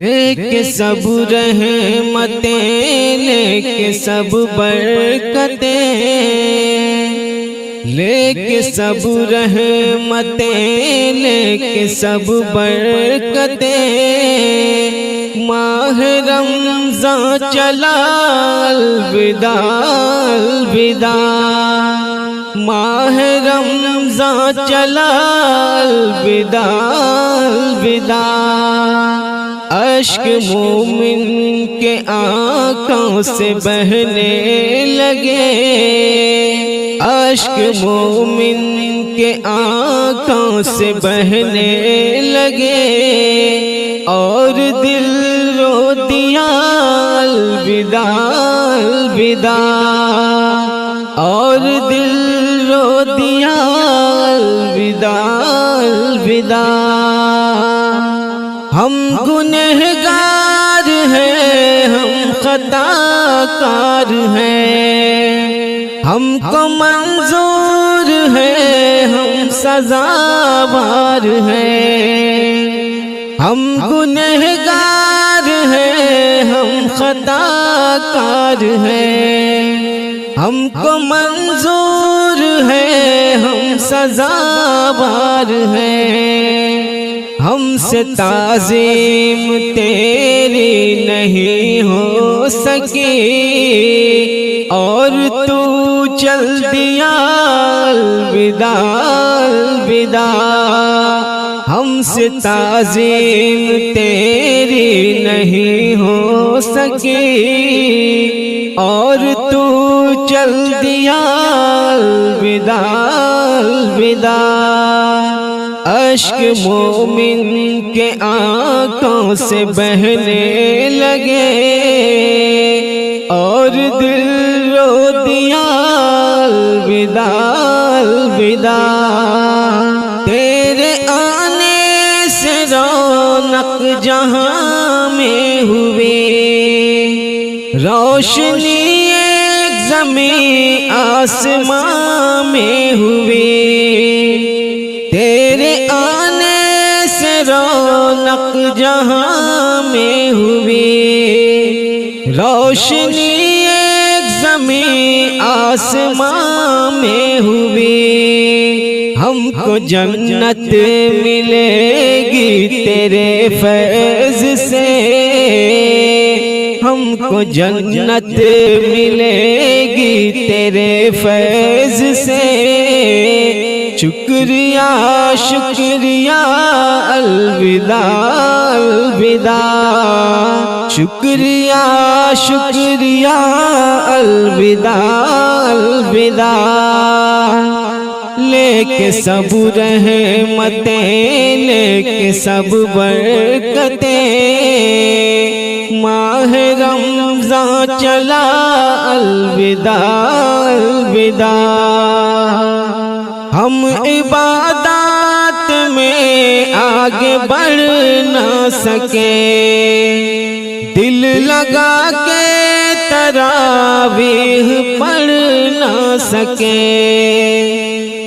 لے کے سب رحمتیں، لے کے سب برکتیں، لے کے سب رحمتیں، لے کے سب برکتیں، ماہ رمضان چلا الوداع الوداع، ماہ رمضان چلا الوداع الوداع، اشک مومن کے آنکھوں سے بہنے لگے، اشک مومن کے آنکھوں سے بہنے لگے، اور دل رو دیا الوداع الوداع، اور دل رو دیا الوداع الوداع۔ ہم گنہگار ہیں، ہم خطا کار ہیں، ہم کو منظور ہے، ہم سزاوار ہیں، ہم گنہگار ہیں، ہم خطا کار ہیں، ہم کو منظور ہے، ہم سزاوار ہیں، ہم سے تعظیم تیری نہیں ہو سکی، اور تو چل دیا الوداع الوداع، ہم سے تعظیم تیری نہیں ہو سکی، اور تو چل دیا الوداع الوداع، اشک مومن کے آنکھوں سے بہنے لگے، اور دل رو دیا الوداع الوداع، تیرے آنے سے رونق جہاں میں ہوئی، روشنی ایک زمین آسمان میں ہوئی، تیرے آنے سے رونق جہاں میں ہوئی، روشنی ایک زمین آسمان میں ہوئی، ہم کو جنت ملے گی تیرے فیض سے، ہم کو جنت ملے گی تیرے فیض سے، شکریہ شکریہ الوداع الوداع، شکریہ شکریہ الوداع الوداع، لے کے سب رحمتیں، لے کے سب برکتیں، ماہ رمضان چلا الوداع الوداع، ہم عبادات میں آگے بڑھ نہ سکے، دل لگا کے تراویح پڑھ نہ سکے،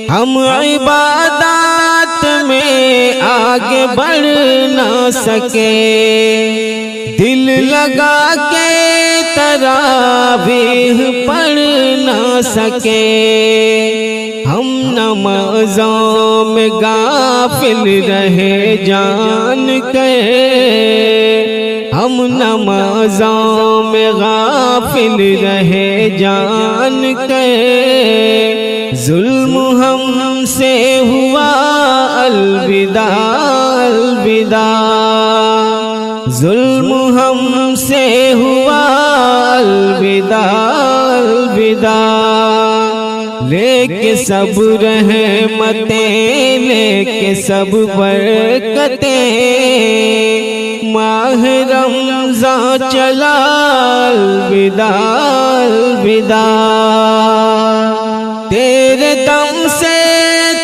ہم عبادات میں آگے بڑھ نہ سکے، دل لگا کے تراویح پڑھ نہ سکے، ہم نمازوں میں غافل رہے جان کے، ہم نمازوں میں غافل رہے جان کے، ظلم ہم سے ہوا الوداع الوداع، ظلم ہم سے ہوا الوداع الوداع، لے کے سب رحمتیں، لے کے سب برکتیں، ماہ رمضان چلا الوداع الوداع، تیرے دم سے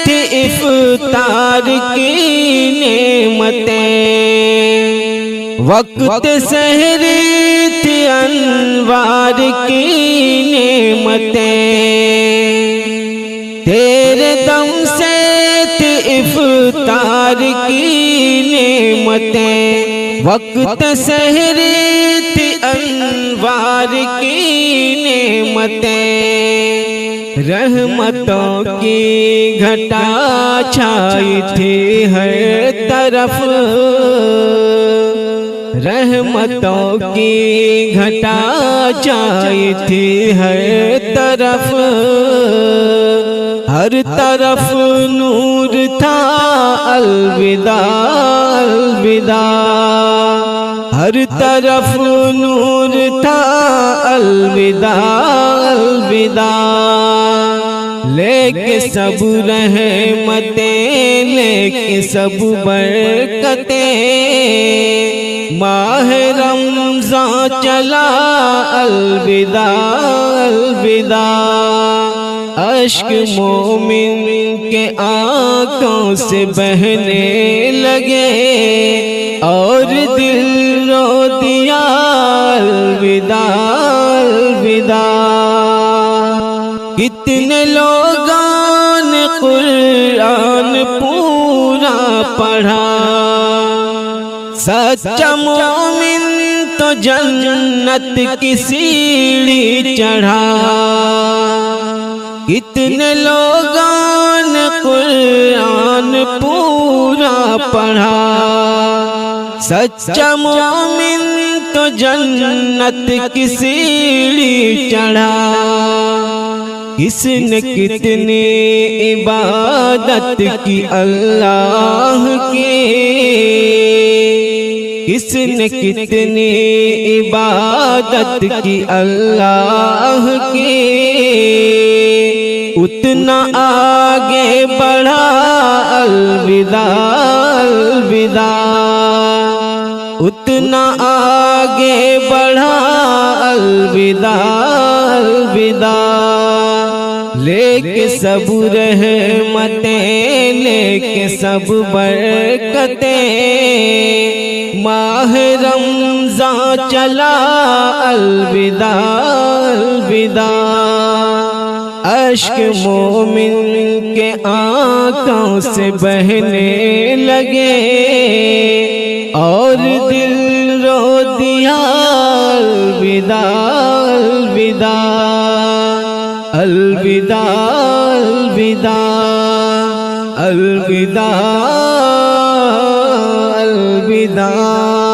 تھی افطار کی نعمتیں، وقت سحری تھی انوار کی نعمتیں، تیرے دم سے تھی افطار کی نعمتیں، وقت سحری تھی انوار کی نعمتیں، رحمتوں کی گھٹا چھائی تھی ہر طرف، رحمتوں کی گھٹا چھائی تھی ہر طرف، ہر طرف نور تھا الوداع الوداع، ہر طرف نور تھا الوداع الوداع، لے کے سب رحمتیں، لے کے سب برکتیں، ماہ رمضان چلا الوداع الوداع، اشک مومن کے آنکھوں سے بہنے لگے اور دل رو دیا الوداع الوداع، کتنے لوگوں نے قرآن پورا پڑھا، سچا مومن تو جنت کی سیڑھی چڑھا، کتنے لوگوں نے قرآن پورا پڑھا، سچا مومن تو جنت کی سیڑھی چڑھا، کس نے کتنی عبادت کی اللہ کی، کس نے کتنی عبادت کی اللہ کی، اتنا آگے بڑھا الوداع الوداع، اتنا آگے بڑھا الوداع الوداع، لے کے سب رحمتیں، لے کے سب برکتیں، ماہ رمضان چلا الوداع الوداع، اشک مومن کے آنکھوں سے بہنے لگے اور دل رو دیا الوداع الوداع الوداع الوداع الوداع الوداع۔